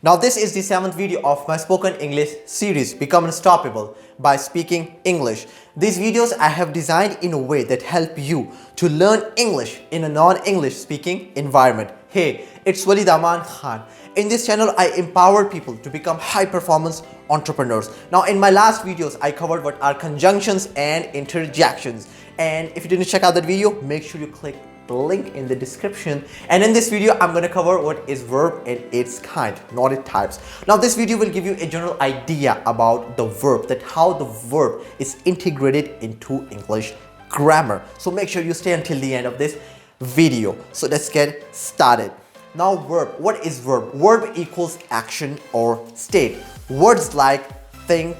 Now this is the 7th video of my spoken English series Become Unstoppable by Speaking English. These videos I have designed in a way that help you to learn English in a non-English speaking environment. Hey, it's Wali Damaan Khan. In this channel I empower people to become high-performance entrepreneurs. Now in my last videos I covered what are conjunctions and interjections. And if you didn't check out that video, make sure you click the link in the description. And in this video I'm going to cover what is verb and its kind, not its types. Now this video will give you a general idea about the verb, that how the verb is integrated into English grammar. So make sure you stay until the end of this video. So let's get started. Now verb, what is verb? Verb equals action or state. Words like think,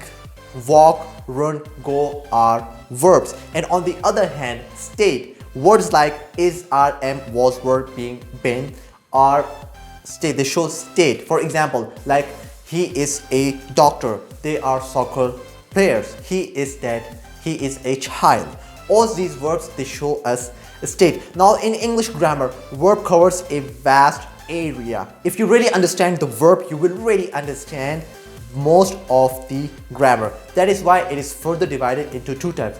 walk, run, go are verbs. And on the other hand, state, words like is, are, am, was, were, being, been are state. They show state. For example, like he is a doctor, they are soccer players, he is dead, he is a child. All these verbs, they show us a state. Now in English grammar, verb covers a vast area. If you really understand the verb, you will really understand most of the grammar. That is why it is further divided into two types: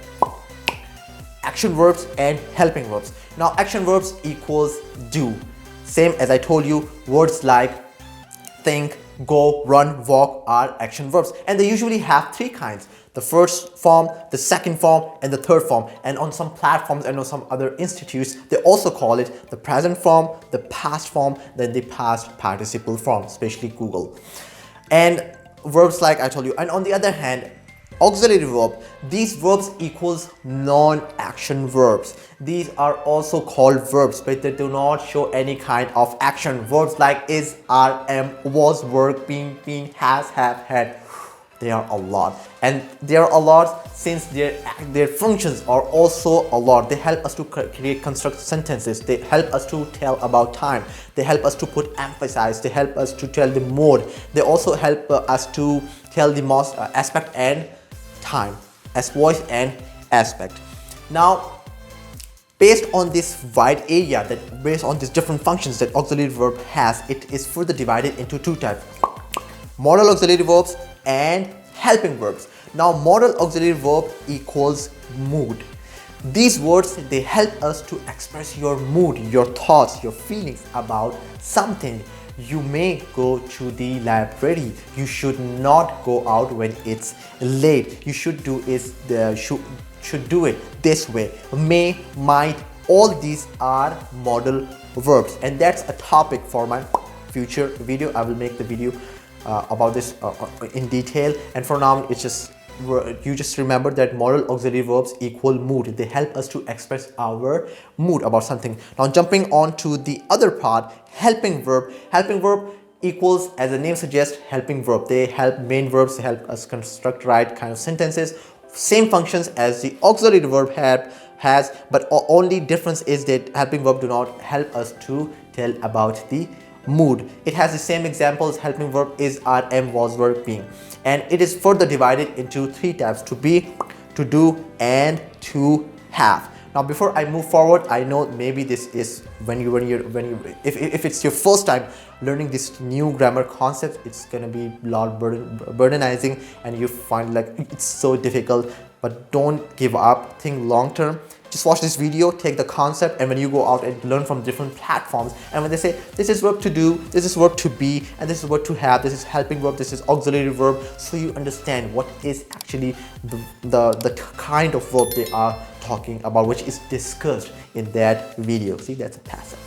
action verbs and helping verbs. Now action verbs equals do. Same as I told you, words like think, go, run, walk are action verbs, and they usually have three kinds: the first form, the second form, and the third form. And on some platforms and on some other institutes, they also call it the present form, the past form, then the past participle form, especially Google. And verbs like I told you. And on the other hand, auxiliary verb, these verbs equals non-action verbs. These are also called verbs, but they do not show any kind of action. Verbs like is, are, am, was, were, been, has, have, had. They are a lot, and they are a lot since their functions are also a lot. They help us to create construct sentences. They help us to tell about time. They help us to put emphasis. They help us to tell the mode. They also help us to tell the most aspect and time as voice and aspect. Now based on this wide area, that based on these different functions that auxiliary verb has, it is further divided into two types: modal auxiliary verbs and helping verbs. Now modal auxiliary verb equals mood. These words, they help us to express your mood, your thoughts, your feelings about something. You may go to the library. You should not go out when it's late. You should do should do it this way. May, might, all these are modal verbs, and that's a topic for my future video. I will make the video about this in detail. And for now, it's just you just remember that modal auxiliary verbs equal mood. They help us to express our mood about something. Now jumping on to the other part, helping verb. Helping verb equals, as the name suggests, helping verb. They help main verbs, they help us construct right kind of sentences. Same functions as the auxiliary verb has, but only difference is that helping verb do not help us to tell about the mood. It has the same examples: helping verb is, are, am, was, were, being. And it is further divided into three types: to be, to do, and to have. Now before I move forward, I know maybe this is if it's your first time learning this new grammar concept, it's gonna be a lot burdenizing, and you find like it's so difficult. But don't give up, think long term. Just watch this video, take the concept, and when you go out and learn from different platforms, and when they say this is verb to do, this is verb to be, and this is verb to have, this is helping verb, this is auxiliary verb, so you understand what is actually the kind of verb they are talking about, which is discussed in that video. See, that's a passive.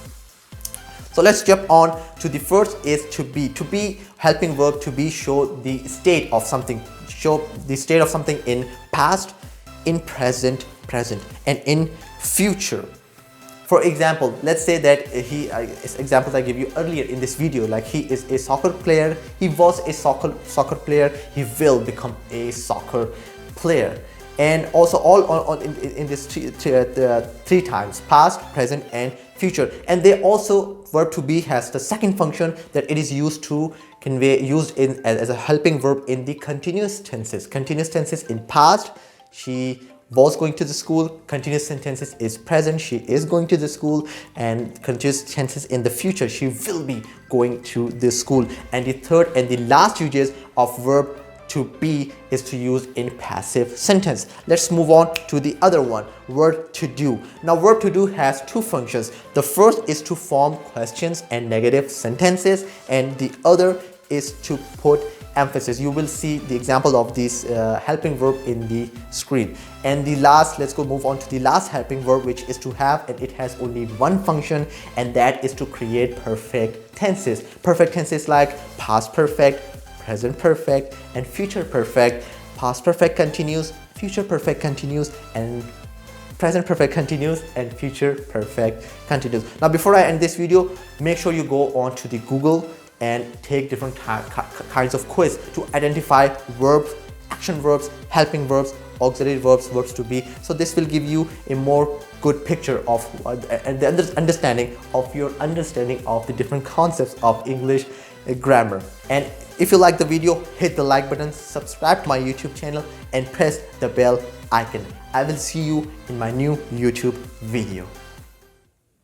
So let's jump on to the first is to be. To be, helping verb to be, show the state of something, show the state of something in past, in present, and in future. For example, let's say that examples I gave you earlier in this video, like he is a soccer player, he was a soccer player, he will become a soccer player. And also all in this three times: past, present, and future. And they also, verb to be has the second function, that it is used to convey, as a helping verb in the continuous tenses. Continuous tenses in past: she was going to the school. Continuous sentences is present, she is going to the school, and continuous tenses in the future, she will be going to the school. And the third and the last uses of verb to be is to use in passive sentence. Let's move on to the other one, verb to do. Now verb to do has two functions. The first is to form questions and negative sentences, and the other is to put emphasis. You will see the example of this helping verb in the screen. And the last, let's go move on to the last helping verb, which is to have, and it has only one function, and that is to create perfect tenses. Perfect tenses like past perfect, present perfect, and future perfect. Past perfect continues, future perfect continues, and present perfect continues, and future perfect continues. Now before I end this video, make sure you go on to the Google and take different kinds of quiz to identify verbs, action verbs, helping verbs, auxiliary verbs, verbs to be. So this will give you a more good picture of the understanding of your understanding of the different concepts of English grammar. And if you like the video, hit the like button, subscribe to my YouTube channel, and press the bell icon. I will see you in my new YouTube video.